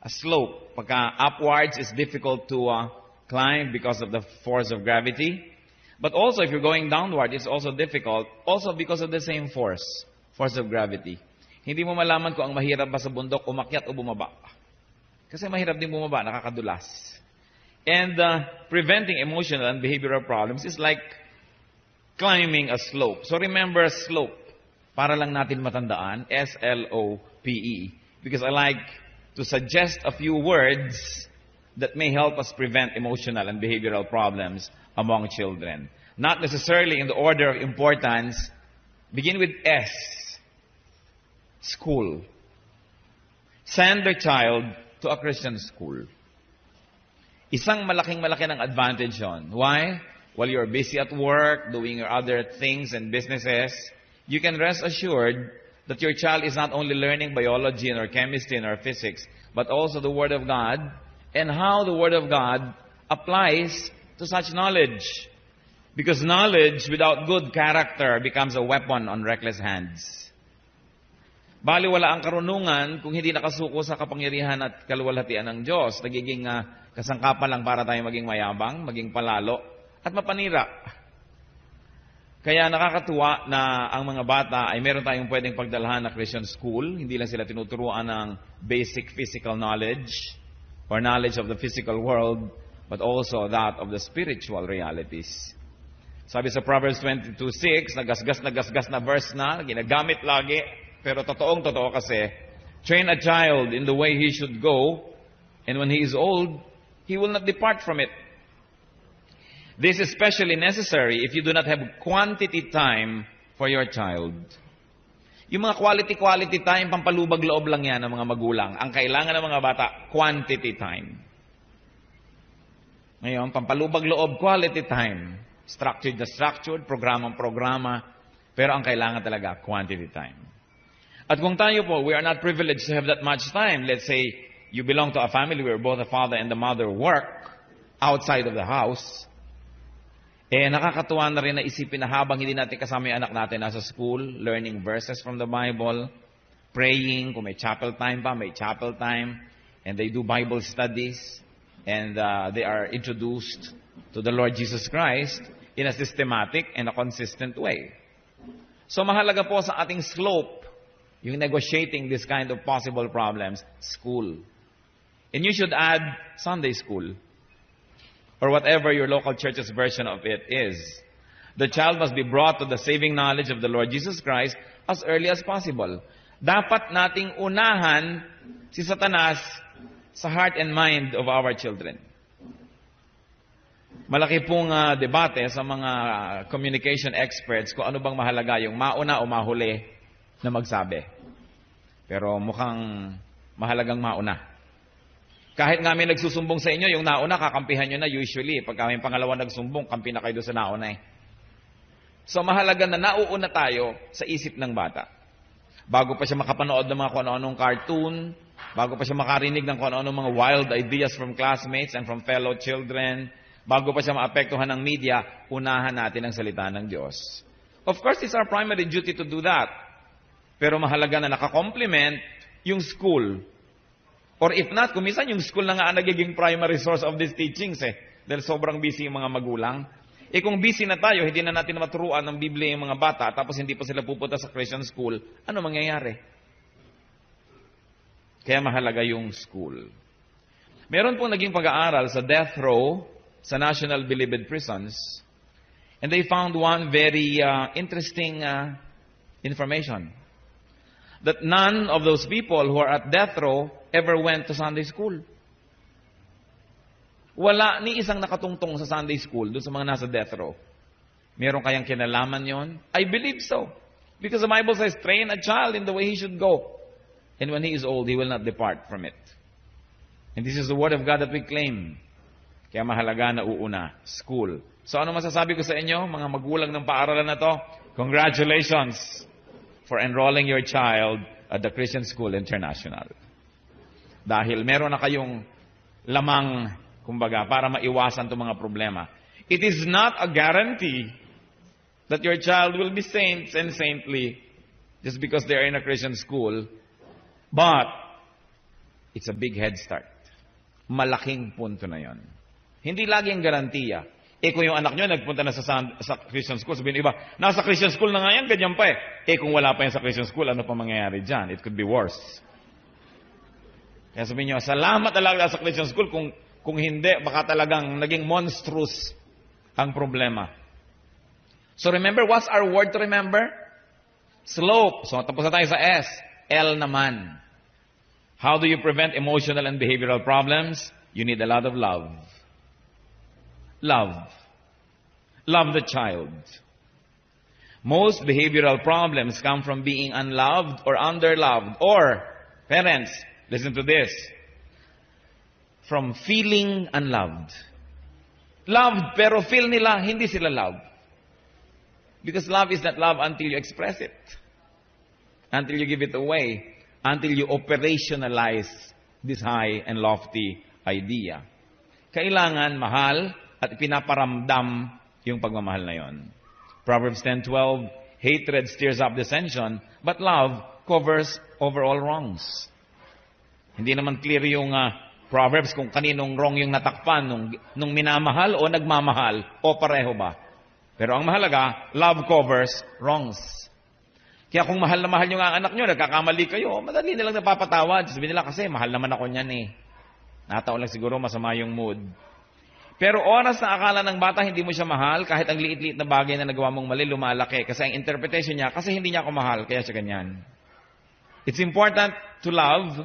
a slope. Pagka upwards is difficult to climb because of the force of gravity. But also, if you're going downward, it's also difficult, also because of the same force of gravity. Hindi mo malaman kung ang mahirap ba sa bundok, umakyat o bumaba. Kasi mahirap din bumaba, nakakadulas. And preventing emotional and behavioral problems is like climbing a slope. So remember slope. Para lang natin matandaan, S-L-O-P-E. Because I like to suggest a few words that may help us prevent emotional and behavioral problems among children. Not necessarily in the order of importance. Begin with S. School. Send their child to a Christian school. Isang malaki ng advantage yon. Why? While you're busy at work, doing your other things and businesses, you can rest assured that your child is not only learning biology or chemistry or physics, but also the Word of God and how the Word of God applies to such knowledge. Because knowledge without good character becomes a weapon on reckless hands. Bali wala ang karunungan kung hindi nakasuko sa kapangyarihan at kaluwalhatian ng Diyos. Nagiging kasangkapan lang para tayo maging mayabang, maging palalo, at mapanira. Kaya nakakatuwa na ang mga bata ay meron tayong pwedeng pagdalhan na Christian school. Hindi lang sila tinuturuan ng basic physical knowledge or knowledge of the physical world, but also that of the spiritual realities. Sabi sa Proverbs 22:6, nagasgas na verse na, ginagamit lagi, pero totoong-totoo kasi, train a child in the way he should go, and when he is old, he will not depart from it. This is especially necessary if you do not have quantity time for your child. Yung mga quality time, pampalubag loob lang yan ng mga magulang. Ang kailangan ng mga bata, quantity time. Ngayon, pampalubag loob, quality time. Structured na structured, programa. Pero ang kailangan talaga, quantity time. At kung tayo po, we are not privileged to have that much time. Let's say, you belong to a family where both the father and the mother work outside of the house. Nakakatuwa na rin na isipin na habang hindi natin kasama yung anak natin nasa school, learning verses from the Bible, praying, kung may chapel time pa, may chapel time, and they do Bible studies, and they are introduced to the Lord Jesus Christ in a systematic and a consistent way. So mahalaga po sa ating slope, yung negotiating this kind of possible problems, school. And you should add Sunday school. Or whatever your local church's version of it is. The child must be brought to the saving knowledge of the Lord Jesus Christ as early as possible. Dapat nating unahan si Satanas sa heart and mind of our children. Malaki pong debate sa mga communication experts kung ano bang mahalaga, yung mauna o mahuli na magsabi. Pero mukhang mahalagang mauna. Kahit nga may nagsusumbong sa inyo, yung nauna, kakampihan nyo na usually. Pagka may pangalawa nagsumbong, kampi na kayo doon sa nauna . So mahalaga na nauuna tayo sa isip ng bata. Bago pa siya makapanood ng mga kung ano-anong cartoon, bago pa siya makarinig ng kung ano-anong mga wild ideas from classmates and from fellow children, bago pa siya maapektuhan ng media, unahan natin ang salita ng Diyos. Of course, it's our primary duty to do that. Pero mahalaga na nakakomplement yung school. Or if not, kung minsan yung school na nga ang nagiging primary source of these teachings dahil sobrang busy yung mga magulang. Kung busy na tayo, hindi na natin maturuan ng Biblia yung mga bata, tapos hindi pa sila pupunta sa Christian school, ano mangyayari? Kaya mahalaga yung school. Meron pong naging pag-aaral sa death row sa National Bilibid Prisons, and they found one very interesting information. That none of those people who are at death row ever went to Sunday school. Wala ni isang nakatungtong sa Sunday school doon sa mga nasa death row. Meron kayang kinalaman yon? I believe so. Because the Bible says, train a child in the way he should go. And when he is old, he will not depart from it. And this is the Word of God that we claim. Kaya mahalaga na uuna, school. So ano masasabi ko sa inyo, mga magulang ng paaralan na to? Congratulations for enrolling your child at the Christian School International. Dahil meron na kayong lamang, kumbaga, para maiwasan itong mga problema. It is not a guarantee that your child will be saints and saintly just because they are in a Christian school. But It's a big head start. Malaking punto na yon. Hindi lagi ang garantiya. Kung yung anak nyo nagpunta na sa Christian school, sabihin iba, nasa Christian school na nga yan, ganyan pa eh. Kung wala pa yan sa Christian school, ano pa mangyayari dyan? It could be worse. Kaya sabihin nyo, salamat talaga sa Christian school. Kung hindi, baka talagang naging monstrous ang problema. So remember, what's our word to remember? Slope. So tapos na tayo sa S. L naman. How do you prevent emotional and behavioral problems? You need a lot of love. Love. Love the child. Most behavioral problems come from being unloved or underloved. Or, parents, listen to this. From feeling unloved. Loved, pero feel nila, hindi sila loved. Because love is not love until you express it. Until you give it away. Until you operationalize this high and lofty idea. Kailangan mahal at pinaparamdam yung pagmamahal na yon. Proverbs 10:12, hatred stirs up dissension, but love covers over all wrongs. Hindi naman clear yung Proverbs kung kaninong wrong yung natakpan, nung minamahal o nagmamahal, o pareho ba. Pero ang mahalaga, love covers wrongs. Kaya kung mahal na mahal nyo nga ang anak nyo, nagkakamali kayo, madali nilang napapatawad. Sabihin nila kasi, mahal naman ako niyan eh. Nataon lang siguro masama yung mood. Pero oras na akala ng bata hindi mo siya mahal, kahit ang liit-liit na bagay na nagawa mong mali, lumalaki. Kasi ang interpretation niya, kasi hindi niya ako mahal, kaya siya ganyan. It's important to love,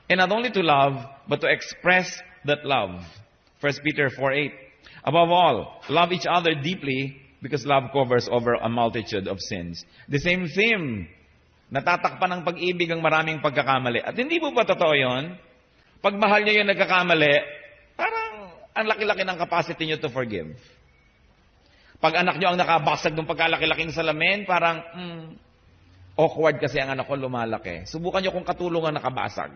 and not only to love, but to express that love. 1 Peter 4:8. Above all, love each other deeply, because love covers over a multitude of sins. The same theme. Natatakpan ng pag-ibig ang maraming pagkakamali. At hindi mo ba totoo yun? Pag mahal niyo yung nagkakamali, parang ang laki-laki ng capacity niyo to forgive. Pag anak niyo ang nakabasag ng pagkalaki-laking salamin, parang, awkward kasi ang anak ko lumalaki. Subukan niyo kung katulungan nakabasag.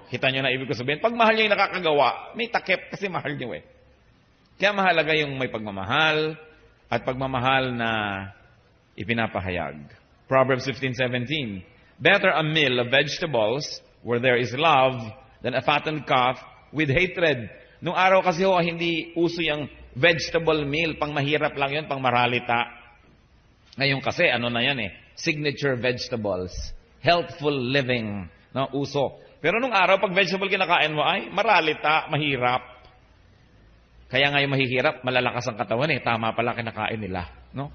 Kita niyo na ibig ko sabihin. Pag mahal niyo yung nakakagawa, may takip kasi mahal niyo eh. Kaya mahalaga yung may pagmamahal at pagmamahal na ipinapahayag. Proverbs 15:17. Better a meal of vegetables where there is love than a fattened calf with hatred. Nung araw kasi hindi uso yung vegetable meal, pang mahirap lang yun, pang maralita. Ngayon kasi, na yan signature vegetables. Healthful living, uso. Pero nung araw, pag vegetable kinakain mo, ay maralita, mahirap. Kaya nga yung mahihirap, malalakas ang katawan Tama pala kinakain nila. No?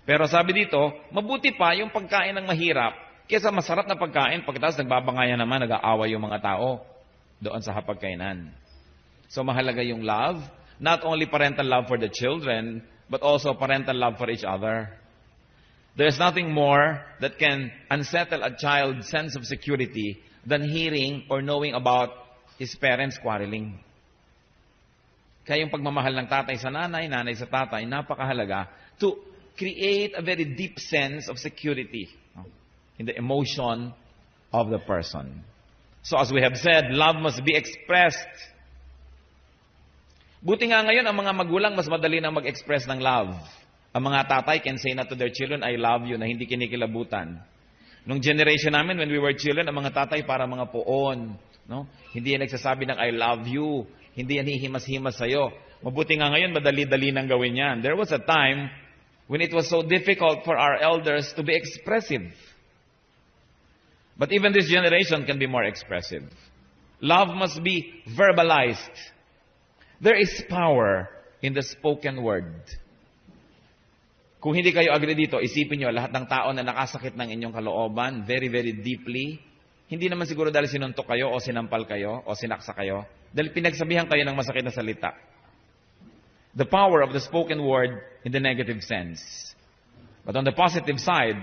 Pero sabi dito, mabuti pa yung pagkain ng mahirap kaysa masarap na pagkain, pagkatapos nagbabangayan naman, nag-aaway yung mga tao doon sa hapagkainan. So mahalaga yung love, not only parental love for the children, but also parental love for each other. There's nothing more that can unsettle a child's sense of security than hearing or knowing about his parents quarreling. Kaya yung pagmamahal ng tatay sa nanay, nanay sa tatay, napakahalaga to create a very deep sense of security in the emotion of the person. So as we have said, love must be expressed. Buti nga ngayon, ang mga magulang mas madali na mag-express ng love. Ang mga tatay can say na to their children, I love you, na hindi kinikilabutan. Nung generation namin, when we were children, ang mga tatay para mga poon. No? Hindi yan nagsasabi ng I love you. Hindi yan hihimas-himas sa'yo. Mabuti nga ngayon, madali-dali nang gawin yan. There was a time when it was so difficult for our elders to be expressive. But even this generation can be more expressive. Love must be verbalized. There is power in the spoken word. Kung hindi kayo agree dito, isipin nyo, lahat ng tao na nakasakit ng inyong kalooban, very, very deeply, hindi naman siguro dahil sinuntok kayo o sinampal kayo o sinaksa kayo, dahil pinagsabihan kayo ng masakit na salita. The power of the spoken word in the negative sense. But on the positive side,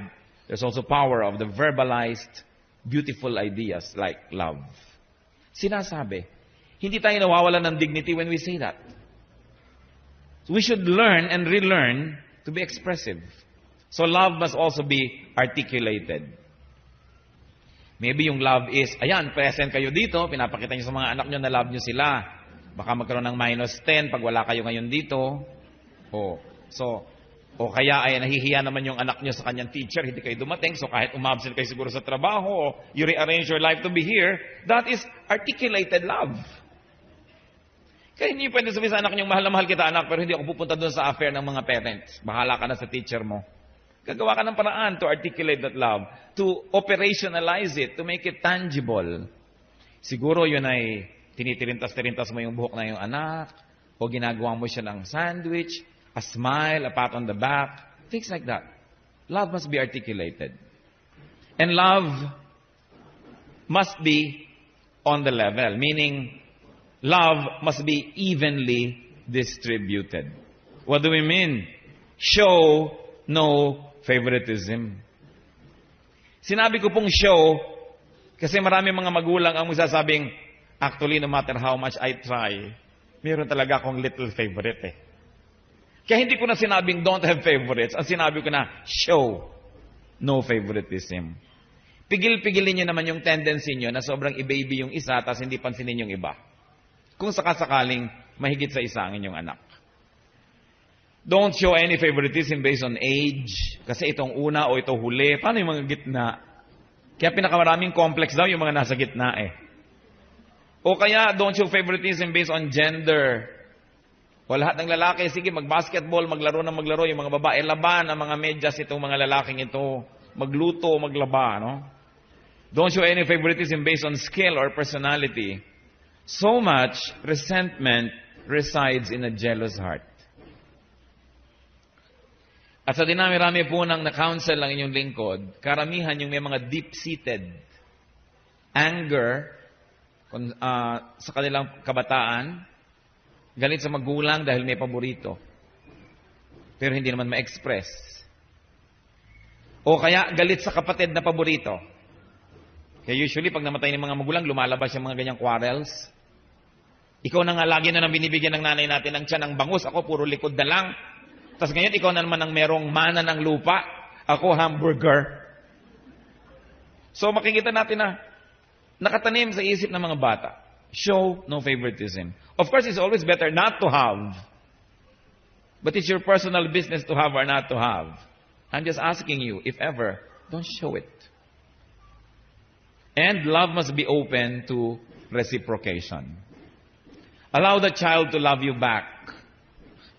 there's also power of the verbalized, beautiful ideas like love. Sinasabi. Hindi tayo nawawalan ng dignity when we say that. So we should learn and relearn to be expressive. So love must also be articulated. Maybe yung love is, ayan, present kayo dito, pinapakita nyo sa mga anak nyo na love nyo sila. Baka magkaroon ng -10 pag wala kayo ngayon dito. So, O kaya ay nahihiya naman yung anak niyo sa kanyang teacher, hindi kayo dumating, so kahit umabsent kayo siguro sa trabaho, o you rearrange your life to be here, that is articulated love. Kaya hindi pwede sabihin sa anak niyo, mahal na mahal kita anak, pero hindi ako pupunta doon sa affair ng mga parents. Bahala ka na sa teacher mo. Gagawa ka ng paraan to articulate that love, to operationalize it, to make it tangible. Siguro yun ay tinitirintas-tirintas mo yung buhok na yung anak, o ginagawa mo siya ng sandwich, a smile, a pat on the back, things like that. Love must be articulated. And love must be on the level, meaning love must be evenly distributed. What do we mean? Show no favoritism. Sinabi ko pong show, kasi marami mga magulang ang magsasabing, actually, no matter how much I try, meron talaga akong little favorite eh. Kaya hindi ko na sinabing don't have favorites. Ang sinabi ko na, show no favoritism. Pigil-pigilin nyo naman yung tendency nyo na sobrang i-baby yung isa, tapos hindi pansinin yung iba. Kung sakasakaling mahigit sa isa ang inyong anak. Don't show any favoritism based on age. Kasi itong una o ito huli. Paano yung mga gitna? Kaya pinakamaraming complex daw yung mga nasa gitna eh. O kaya, don't show favoritism based on gender. O lahat ng lalaki, sige, mag-basketball, maglaro na maglaro. Yung mga babae, laban ang mga medyas itong mga lalaking ito. Magluto, maglaba, no? Don't show any favoritism based on skill or personality. So much resentment resides in a jealous heart. At sa dinami-rami po ng na-counsel ang inyong lingkod, karamihan yung may mga deep-seated anger sa kanilang kabataan, galit sa magulang dahil may paborito. Pero hindi naman ma-express. O kaya galit sa kapatid na paborito. Kaya usually pag namatay ng mga magulang, lumalabas yung mga ganyang quarrels. Ikaw na nga lagi na nang binibigyan ng nanay natin ng tiyan ng bangus. Ako puro likod na lang. Tapos ngayon ikaw na naman ang merong mana ng lupa. Ako hamburger. So makikita natin na nakatanim sa isip ng mga bata. Show no favoritism. Of course, it's always better not to have. But it's your personal business to have or not to have. I'm just asking you, if ever, don't show it. And love must be open to reciprocation. Allow the child to love you back.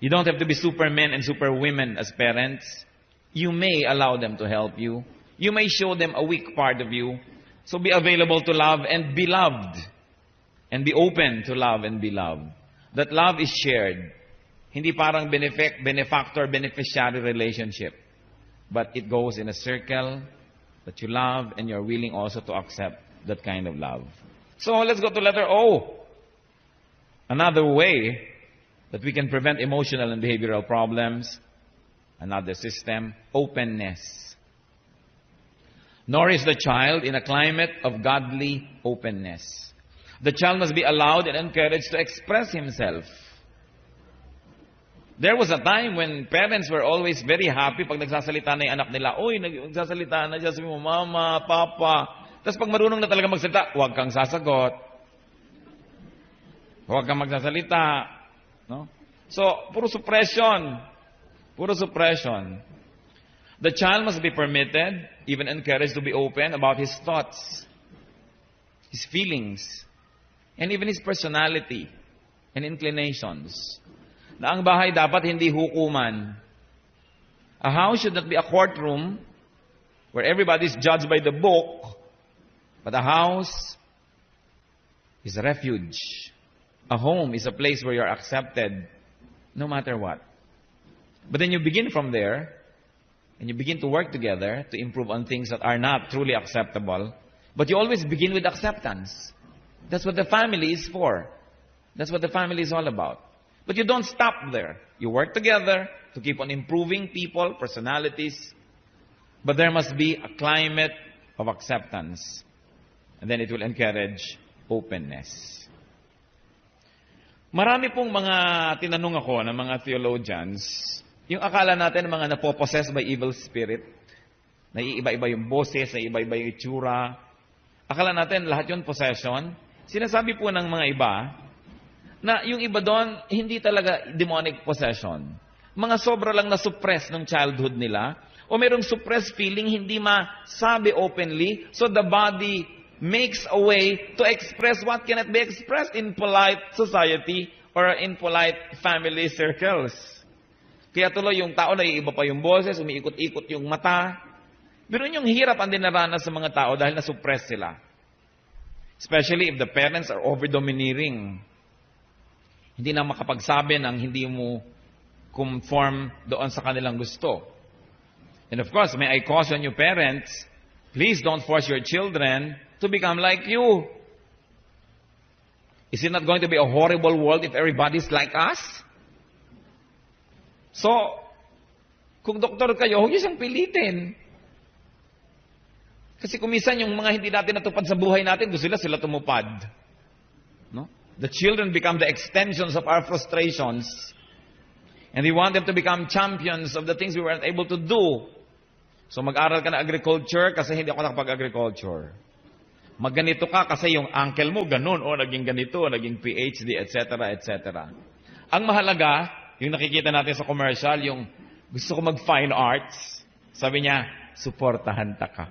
You don't have to be supermen and superwomen as parents. You may allow them to help you. You may show them a weak part of you. So be available to love and be loved. And be open to love and be loved. That love is shared. Hindi parang benefactor, beneficiary relationship. But it goes in a circle that you love and you're willing also to accept that kind of love. So let's go to letter O. Another way that we can prevent emotional and behavioral problems. Another system, openness. Nourish the child in a climate of godly openness. The child must be allowed and encouraged to express himself. There was a time when parents were always very happy pag nagsasalita na yung anak nila. Uy, nagsasalita na siya, sabi mo, mama, papa. Tapos pag marunong na talaga magsalita, huwag kang sasagot. Huwag kang magsasalita. No? So, puro suppression. Puro suppression. The child must be permitted, even encouraged to be open about his thoughts, his feelings, and even his personality and inclinations. Na ang bahay dapat hindi hukuman. A house should not be a courtroom where everybody is judged by the book, but a house is a refuge. A home is a place where you're accepted no matter what. But then you begin from there, and you begin to work together to improve on things that are not truly acceptable. But you always begin with acceptance. That's what the family is for. That's what the family is all about. But you don't stop there. You work together to keep on improving people, personalities. But there must be a climate of acceptance. And then it will encourage openness. Marami pong mga tinanong ako ng mga theologians, yung akala natin mga napopossess by evil spirit, na iiba-iba yung boses, na iiba-iba yung itsura. Akala natin lahat yun possession. Sinasabi po ng mga iba na yung iba doon, hindi talaga demonic possession. mga sobra lang na-suppress ng childhood nila, o merong suppressed feeling hindi masabi openly, so the body makes a way to express what cannot be expressed in polite society or in polite family circles. Kaya tuloy yung tao na iiba pa yung boses, umiikot-ikot yung mata. Pero yung hirap ang dinaranas sa mga tao dahil na-suppress sila. Especially if the parents are over-domineering. Hindi na makapagsabi ng hindi mo conform doon sa kanilang gusto. And of course, may I caution you parents, please don't force your children to become like you. Is it not going to be a horrible world if everybody's like us? So, kung doktor kayo, huwag niyo siyang pilitin. Kasi kumisan yung mga hindi natin natupad sa buhay natin, gusto sila tumupad. No? The children become the extensions of our frustrations. And we want them to become champions of the things we weren't able to do. So mag-aral ka na agriculture kasi hindi ako nakapag-agriculture. Magganito ka kasi yung uncle mo ganun, o naging ganito, naging PhD, etc., etc. Ang mahalaga, yung nakikita natin sa commercial, yung gusto ko mag-fine arts, sabi niya, suportahan ta ka.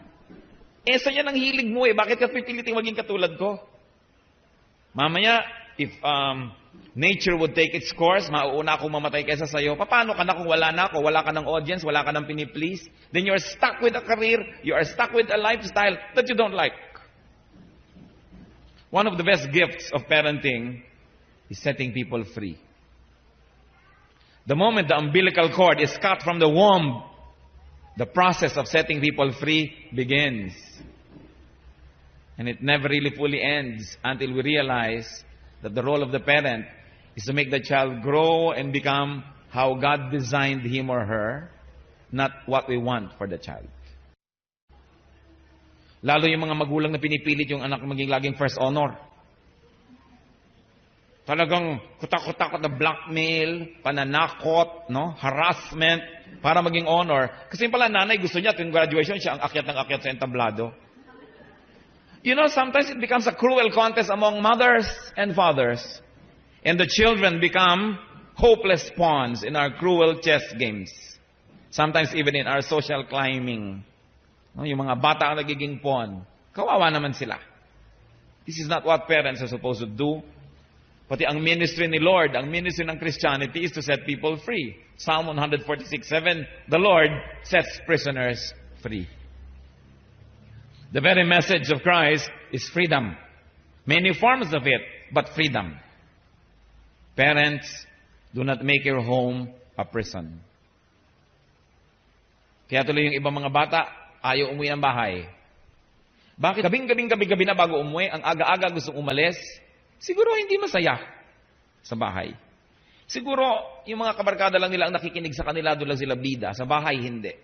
Sa yan ang hilig mo bakit ka pipiliting maging katulad ko? Mamaya, if nature would take its course, mauuna akong mamatay kaysa sa'yo, paano ka na kung wala na ako, wala ka ng audience, wala ka ng piniplease? Then you're stuck with a career, you are stuck with a lifestyle that you don't like. One of the best gifts of parenting is setting people free. The moment the umbilical cord is cut from the womb, the process of setting people free begins. And it never really fully ends until we realize that the role of the parent is to make the child grow and become how God designed him or her, not what we want for the child. Lalo yung mga magulang na pinipilit yung anak maging laging first honor. Talagang kutak-kutak na blackmail, pananakot, no, harassment, para maging honor. Kasi pala nanay gusto niya, tuwing graduation siya ang akyat ng akyat sa entablado. You know, sometimes it becomes a cruel contest among mothers and fathers. And the children become hopeless pawns in our cruel chess games. Sometimes even in our social climbing. No, yung mga bata ang nagiging pawn. Kawawa naman sila. This is not what parents are supposed to do. Pati ang ministry ni Lord, ang ministry ng Christianity is to set people free. Psalm 146:7, the Lord sets prisoners free. The very message of Christ is freedom. Many forms of it, but freedom. Parents, do not make your home a prison. Kaya tuloy yung ibang mga bata, ayaw umuwi ng bahay. Bakit? Gabi na bago umuwi, ang aga-aga gustong umalis, siguro hindi masaya sa bahay. Siguro, yung mga kabarkada lang nila ang nakikinig sa kanila, doon lang sila bida. Sa bahay, hindi.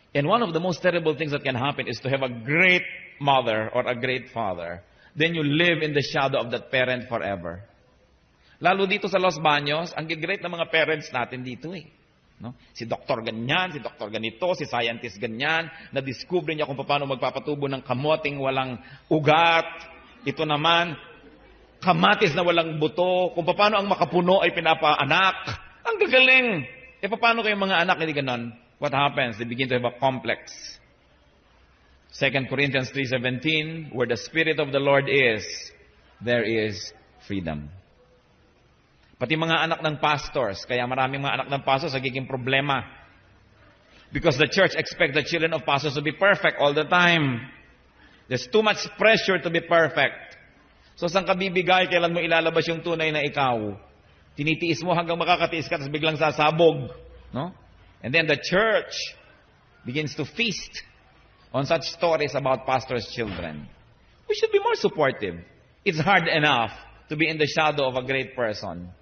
And one of the most terrible things that can happen is to have a great mother or a great father. Then you live in the shadow of that parent forever. Lalo dito sa Los Baños, ang great na mga parents natin dito No? Si doktor ganyan, si doktor ganito, si scientist ganyan, na-discover niya kung paano magpapatubo ng kamoting walang ugat. Ito naman, kamatis na walang buto, kung paano ang makapuno ay pinapaanak. Ang gagaling! Paano kayong mga anak hindi ganon? What happens? They begin to have a complex. 2 Corinthians 3:17, where the Spirit of the Lord is, there is freedom. Pati mga anak ng pastors, kaya maraming mga anak ng pastors nagiging problema. Because the church expects the children of pastors to be perfect all the time. There's too much pressure to be perfect. So saan ka bibigay, kailan mo ilalabas yung tunay na ikaw? Tinitiis mo hanggang makakatiis ka, tapos biglang sasabog. No? And then the church begins to feast on such stories about pastors' children. We should be more supportive. It's hard enough to be in the shadow of a great person.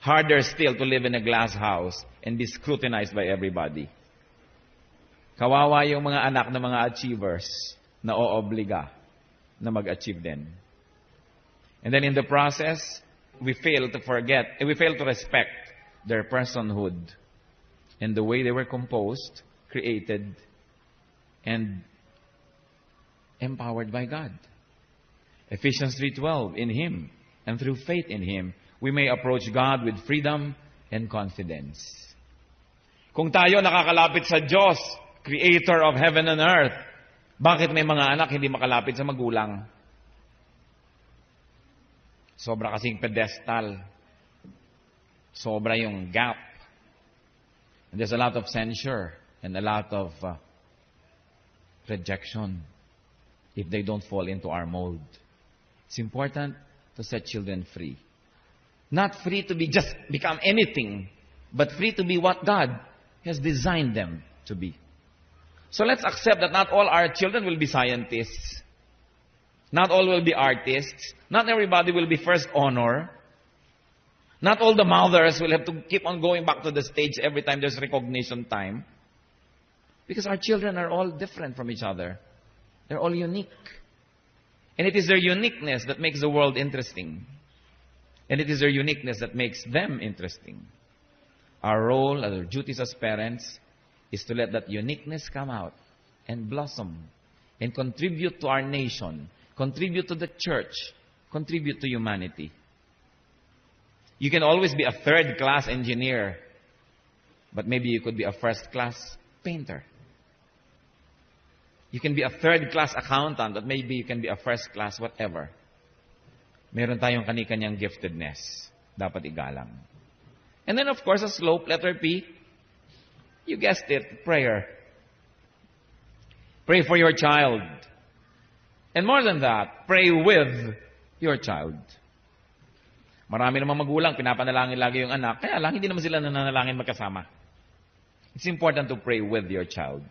Harder still to live in a glass house and be scrutinized by everybody. Kawawa yung mga anak ng mga achievers na oobliga na mag-achieve din. And then in the process, we fail to respect their personhood and the way they were composed, created, and empowered by God. Ephesians 3:12, in Him and through faith in Him, we may approach God with freedom and confidence. Kung tayo nakakalapit sa Diyos, Creator of heaven and earth, bakit may mga anak hindi makalapit sa magulang? Sobra kasing pedestal. Sobra yung gap. And there's a lot of censure and a lot of rejection if they don't fall into our mold. It's important to set children free. Not free to just become anything, but free to be what God has designed them to be. So let's accept that not all our children will be scientists. Not all will be artists. Not everybody will be first honor. Not all the mothers will have to keep on going back to the stage every time there's recognition time. Because our children are all different from each other. They're all unique. And it is their uniqueness that makes the world interesting. And it is their uniqueness that makes them interesting. Our role, our duties as parents, is to let that uniqueness come out and blossom and contribute to our nation, contribute to the church, contribute to humanity. You can always be a third-class engineer, but maybe you could be a first-class painter. You can be a third-class accountant, but maybe you can be a first-class whatever. Meron tayong kani-kanyang giftedness. Dapat igalang. And then, of course, a slope, letter P. You guessed it, prayer. Pray for your child. And more than that, pray with your child. Marami namang magulang, pinapanalangin lagi yung anak, kaya lang hindi naman sila nananalangin magkasama. It's important to pray with your child.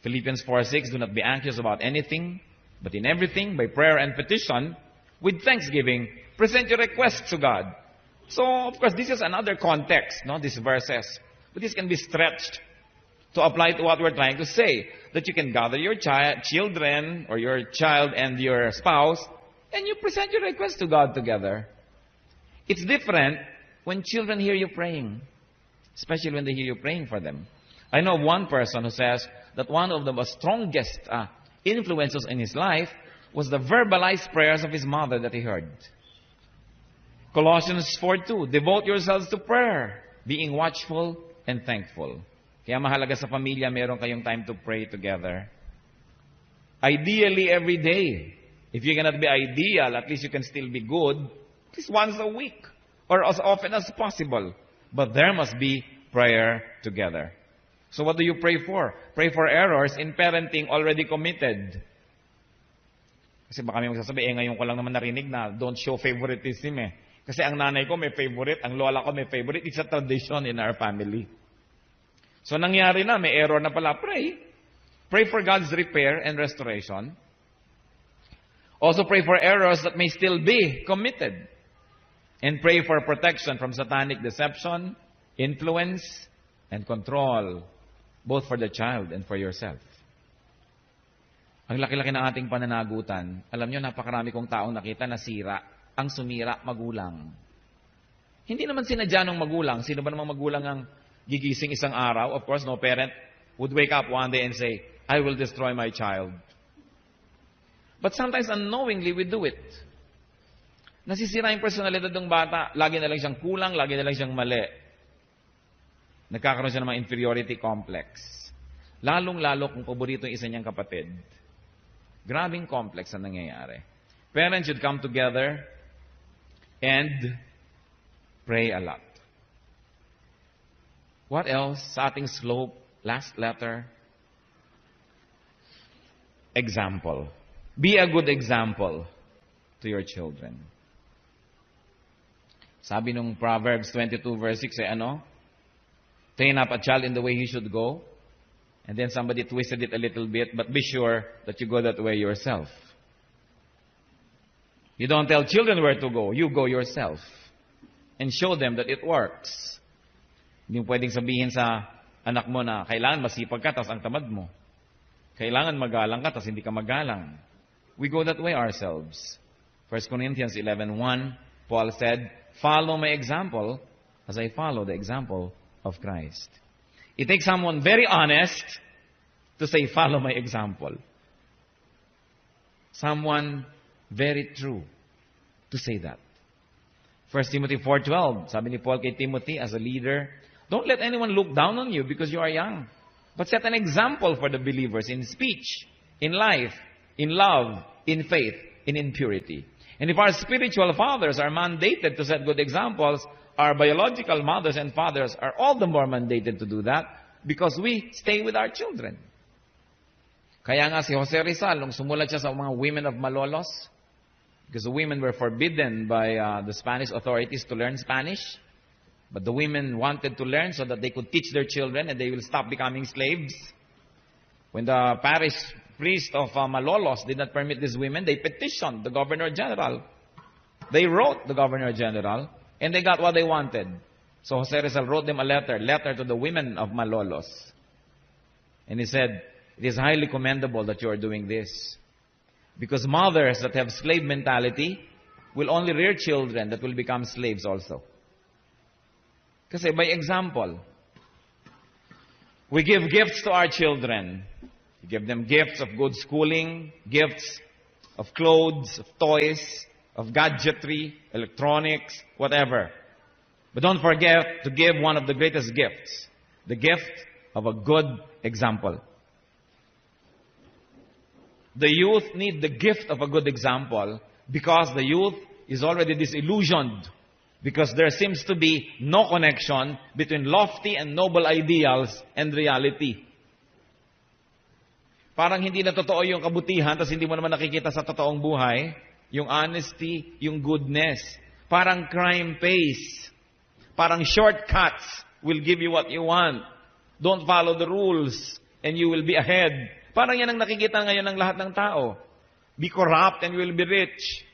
Philippians 4:6, do not be anxious about anything, but in everything, by prayer and petition, with thanksgiving, present your requests to God. So, of course, this is another context, these verses. But this can be stretched to apply to what we're trying to say. That you can gather your children, or your child and your spouse, and you present your requests to God together. It's different when children hear you praying, especially when they hear you praying for them. I know one person who says that one of the most strongest influences in his life was the verbalized prayers of his mother that he heard. Colossians 4:2, devote yourselves to prayer, being watchful and thankful. Kaya mahalaga sa pamilya, meron kayong time to pray together. Ideally, every day. If you cannot be ideal, at least you can still be good. At least once a week, or as often as possible. But there must be prayer together. So what do you pray for? Pray for errors in parenting already committed. Kasi baka may magsasabi, ngayon ko lang naman narinig na don't show favoritism eh. Kasi ang nanay ko may favorite, ang lola ko may favorite. It's a tradition in our family. So nangyari na, may error na pala. Pray. Pray for God's repair and restoration. Also pray for errors that may still be committed. And pray for protection from satanic deception, influence, and control. Both for the child and for yourself. Ang laki-laki ng ating pananagutan, alam nyo, napakarami kong taong nakita na sira. Ang sumira, magulang. Hindi naman sinadya ng magulang. Sino ba namang magulang ang gigising isang araw? Of course, no parent would wake up one day and say, I will destroy my child. But sometimes unknowingly we do it. Nasisira yung personalidad ng bata. Lagi na lang siyang kulang, lagi na lang siyang mali. Nagkakaroon siya ng mga inferiority complex. Lalong-lalo kung paborito yung isa niyang kapatid. Grabing complex ang nangyayari. Parents should come together and pray a lot. What else? Sa ating slope, last letter. Example. Be a good example to your children. Sabi nung Proverbs 22 verse 6, train up a child in the way he should go. And then somebody twisted it a little bit, but be sure that you go that way yourself. You don't tell children where to go. You go yourself. And show them that it works. Hindi pwedeng sabihin sa anak mo na kailangan masipag ka, tas ang tamad mo. Kailangan magalang ka, tas hindi ka magalang. We go that way ourselves. 1 Corinthians 11:1, Paul said, follow my example as I follow the example of Christ. It takes someone very honest to say, follow my example. Someone very true to say that. 1 Timothy 4:12, sabi ni Paul kay Timothy as a leader, don't let anyone look down on you because you are young, but set an example for the believers in speech, in life, in love, in faith, and in purity. And if our spiritual fathers are mandated to set good examples, our biological mothers and fathers are all the more mandated to do that because we stay with our children. Kaya nga si Jose Rizal, nung sumulat siya sa mga women of Malolos, because the women were forbidden by the Spanish authorities to learn Spanish, but the women wanted to learn so that they could teach their children and they will stop becoming slaves. When the parish priest of Malolos did not permit these women, they petitioned the Governor General. They wrote the Governor General, and they got what they wanted. So Jose Rizal wrote them a letter to the women of Malolos. And he said, it is highly commendable that you are doing this. Because mothers that have slave mentality will only rear children that will become slaves also. Kasi by example, we give gifts to our children. We give them gifts of good schooling, gifts of clothes, of toys, of gadgetry, electronics, whatever. But don't forget to give one of the greatest gifts, the gift of a good example. The youth need the gift of a good example because the youth is already disillusioned because there seems to be no connection between lofty and noble ideals and reality. Parang hindi na totoo yung kabutihan, tapos hindi mo naman nakikita sa totoong buhay, yung honesty, yung goodness. Parang crime pays. Parang shortcuts will give you what you want. Don't follow the rules and you will be ahead. Parang yan ang nakikita ngayon ng lahat ng tao. Be corrupt and you will be rich.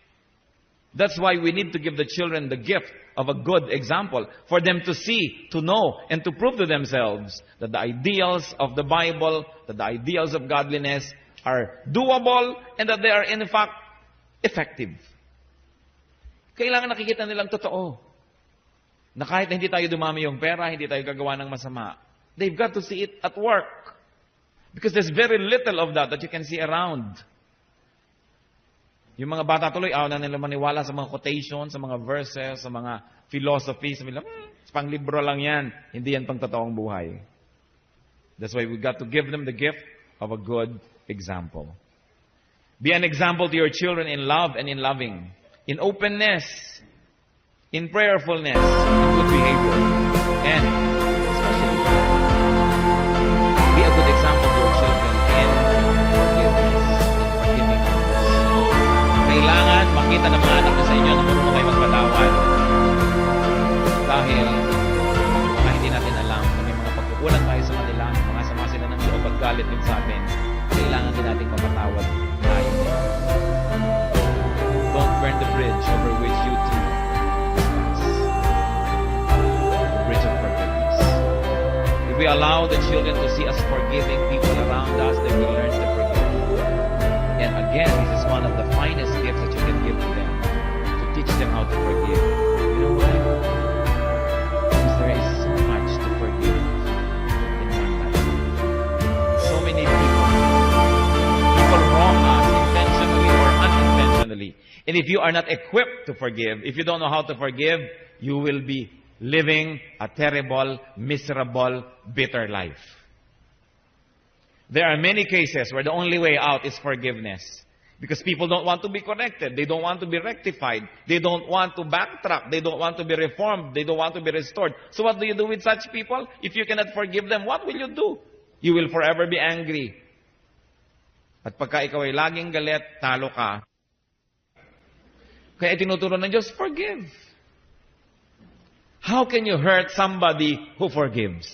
That's why we need to give the children the gift of a good example for them to see, to know, and to prove to themselves that the ideals of the Bible, that the ideals of godliness are doable and that they are in fact effective. Kailangan nakikita nilang totoo. Na kahit hindi tayo dumami yung pera, hindi tayo gagawa ng masama. They've got to see it at work. Because there's very little of that you can see around. Yung mga bata tuloy, ayaw na nila maniwala sa mga quotations, sa mga verses, sa mga philosophy. Sabi nila, pang libro lang yan. Hindi yan pang totoong buhay. That's why we got to give them the gift of a good example. Be an example to your children in love and in loving, in openness, in prayerfulness, in good behavior, and especially be a good example to your children in forgiveness, in forgiving others. Kailangan makita ng mga anak nyo sa inyo na marunong kayo magpatawad. Dahil baka hindi natin alam na may mga pagkukulang tayo sa kanila, mga sama sila ng loob at galit din sa atin, kailangan din natin mapatawad tayo. Don't burn the bridge over which you two discuss. The bridge of forgiveness. If we allow the children to see us forgiving people around us, they will learn to forgive. And again, this is one of the finest gifts that you can give to them, to teach them how to forgive. You know why? Because there is so much to forgive in one life. So many people wrong us intentionally or unintentionally. And if you are not equipped to forgive, if you don't know how to forgive, you will be living a terrible, miserable, bitter life. There are many cases where the only way out is forgiveness. Because people don't want to be corrected. They don't want to be rectified. They don't want to backtrack. They don't want to be reformed. They don't want to be restored. So what do you do with such people? If you cannot forgive them, what will you do? You will forever be angry. At pagka ikaw ay laging galit, talo ka. Kaya tinuturo ng Diyos, forgive. How can you hurt somebody who forgives?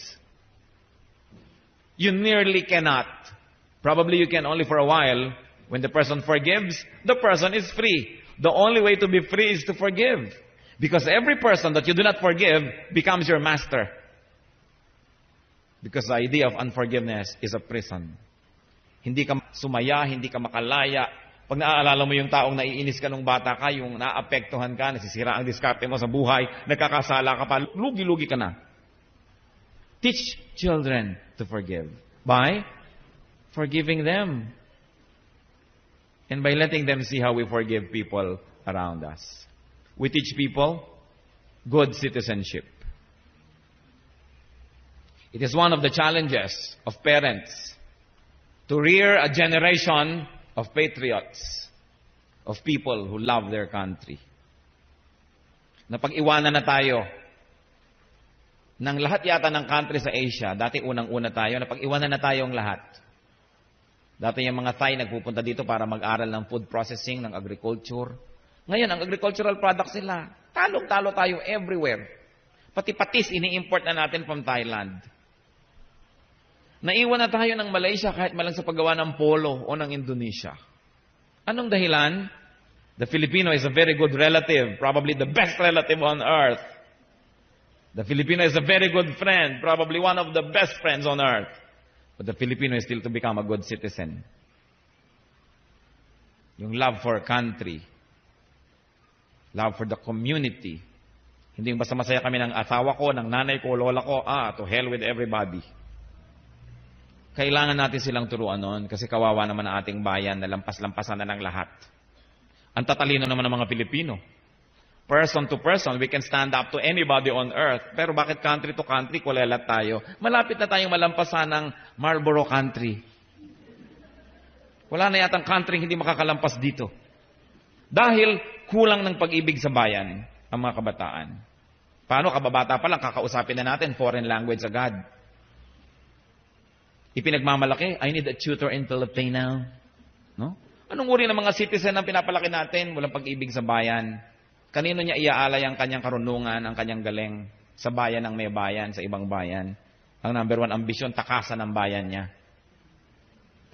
You nearly cannot. Probably you can only for a while. When the person forgives, the person is free. The only way to be free is to forgive. Because every person that you do not forgive becomes your master. Because the idea of unforgiveness is a prison. Hindi ka sumaya, hindi ka makalaya. Pag naaalala mo yung taong naiinis ka nung bata ka, yung naapektuhan ka, nasisira ang diskarte mo sa buhay, nagkakasala ka pa, lugi-lugi ka na. Teach children to forgive by forgiving them and by letting them see how we forgive people around us. We teach people good citizenship. It is one of the challenges of parents to rear a generation of patriots, of people who love their country. Napag-iwanan na tayo ng lahat yata ng country sa Asia. Dati unang-una tayo, napag-iwanan na tayong lahat. Dati yung mga Thai nagpupunta dito para mag-aral ng food processing, ng agriculture. Ngayon, ang agricultural products nila, talong-talo tayo everywhere. Pati patis, ini-import na natin from Thailand. Naiwan na tayo ng Malaysia kahit malang sa paggawa ng polo o ng Indonesia. Anong dahilan? The Filipino is a very good relative, probably the best relative on earth. The Filipino is a very good friend, probably one of the best friends on earth. But the Filipino is still to become a good citizen. Yung love for country, love for the community. Hindi yung basta masaya kami ng asawa ko, ng nanay ko, lola ko, to hell with everybody. Kailangan natin silang turuan noon kasi kawawa naman ang ating bayan na lampas-lampasan na ng lahat. Ang tatalino naman ng mga Pilipino. Person to person, we can stand up to anybody on earth. Pero bakit country to country, kulelat tayo? Malapit na tayong malampasan ng Marlboro country. Wala na yatang country hindi makakalampas dito. Dahil kulang ng pag-ibig sa bayan ang mga kabataan. Paano kababata pa lang, kakausapin na natin foreign language agad. Ipinagmamalaki, I need a tutor in Filipino. No? Anong uri ng mga citizen ang pinapalaki natin? Walang pag-ibig sa bayan. Kanino niya iaalay ang kanyang karunungan, ang kanyang galing sa bayan ng may bayan, sa ibang bayan? Ang number one ambisyon, takasan ng bayan niya.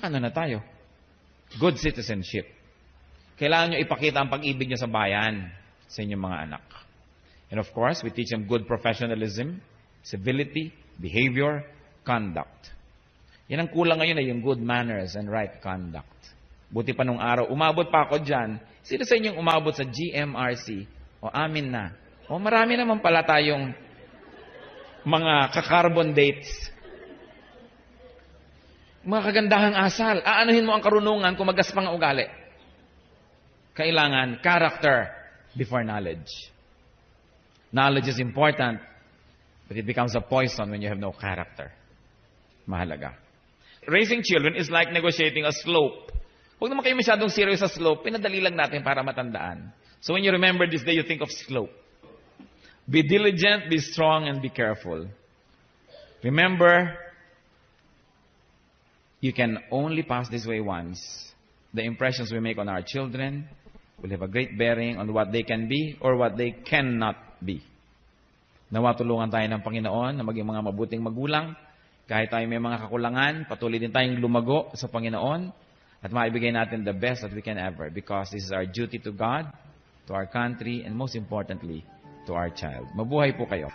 Ano na tayo? Good citizenship. Kailangan niyo ipakita ang pag-ibig niyo sa bayan sa inyong mga anak. And of course, we teach them good professionalism, civility, behavior, conduct. Yan ang kulang ngayon ay yung good manners and right conduct. Buti pa nung araw, umabot pa ako dyan. Sino sa inyong umabot sa GMRC? O amin na. O marami naman pala tayong mga ka-carbon dates. Mga kagandahang asal. Aanuhin mo ang karunungan kung magaspang ang ugali. Kailangan character before knowledge. Knowledge is important, but it becomes a poison when you have no character. Mahalaga. Raising children is like negotiating a slope. Huwag naman kayo masyadong serious sa slope, pinadali lang natin para matandaan. So when you remember this day, you think of slope. Be diligent, be strong, and be careful. Remember, you can only pass this way once. The impressions we make on our children will have a great bearing on what they can be or what they cannot be. Nawa tulungan tayo ng Panginoon na maging mga mabuting magulang. Kahit tayo may mga kakulangan, patuloy din tayong lumago sa Panginoon at maibigay natin the best that we can ever because this is our duty to God, to our country, and most importantly, to our child. Mabuhay po kayo.